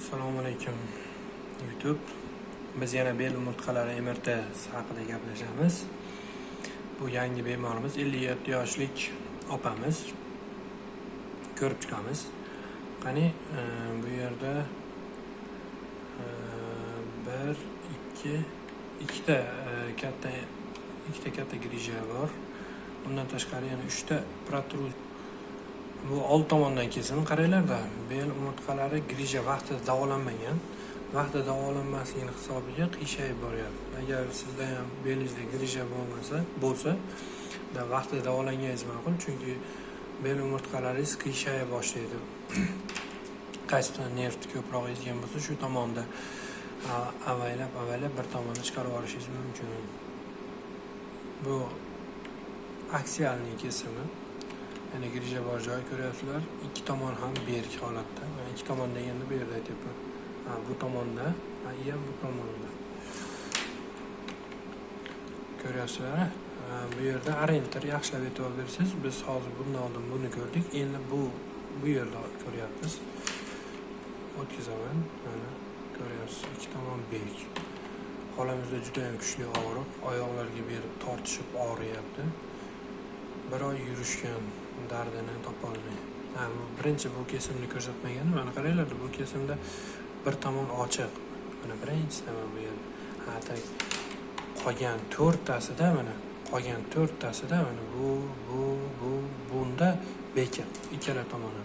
Assalomu alaykum YouTube. Biz yana bel umurtqalari MRT haqida gaplashamiz. Bu yangi bemorimiz 57 yoshlik opamiz. Ko'rib chiqamiz. Qani bu yerda ikkita katta grija bor. Undan tashqari yana 3 ta protruz. Bu old tomondan kesim qaranglarda, bel umurtqalari grija vaqtida davolanmagan. Vaqtida davolanmasligini hisobiga qiyshayib boryapti. Agar sizda ham belingizda grija bo'lsa, vaqtida davolanganingiz ma'qul, chunki bel umurtqalaringiz qiyshaya boshlaydi. Qaysi nerv ko'proq ezgan bo'lsa, shu tomonda avaylab bir tomonni chiqarib olishingiz mumkin. Bu aksialniy kesimi. Ya'ni grija bor joy ko'ryapsizlar. Ikki tomon ham berk holatda. Ikki tomon deganda bu yerda aytyapman. Bu tomonda, ham bu tomonda. Ko'ryapsizlar? Bu yerda orientir yaxshilab e'tibor bersangiz, biz hozir bundan oldin buni ko'rdik. Endi bu yerda ko'ryapmiz. O'tkazaman. Mana ko'ryapsiz, ikki tomon berk. Holamizda juda ham kuchli og'riq, oyoqlarga berib tortishib og'riyapti. Bir oy yurishgan, dardini topolmay. Birinchi bu kesimni ko'rsatmagandim. Mana qaranglar, bu kesimda bir tomon ochiq. Mana birinchisi mana bu yerda. Qolgan 4tasida mana bunda bekor ikkala tomoni.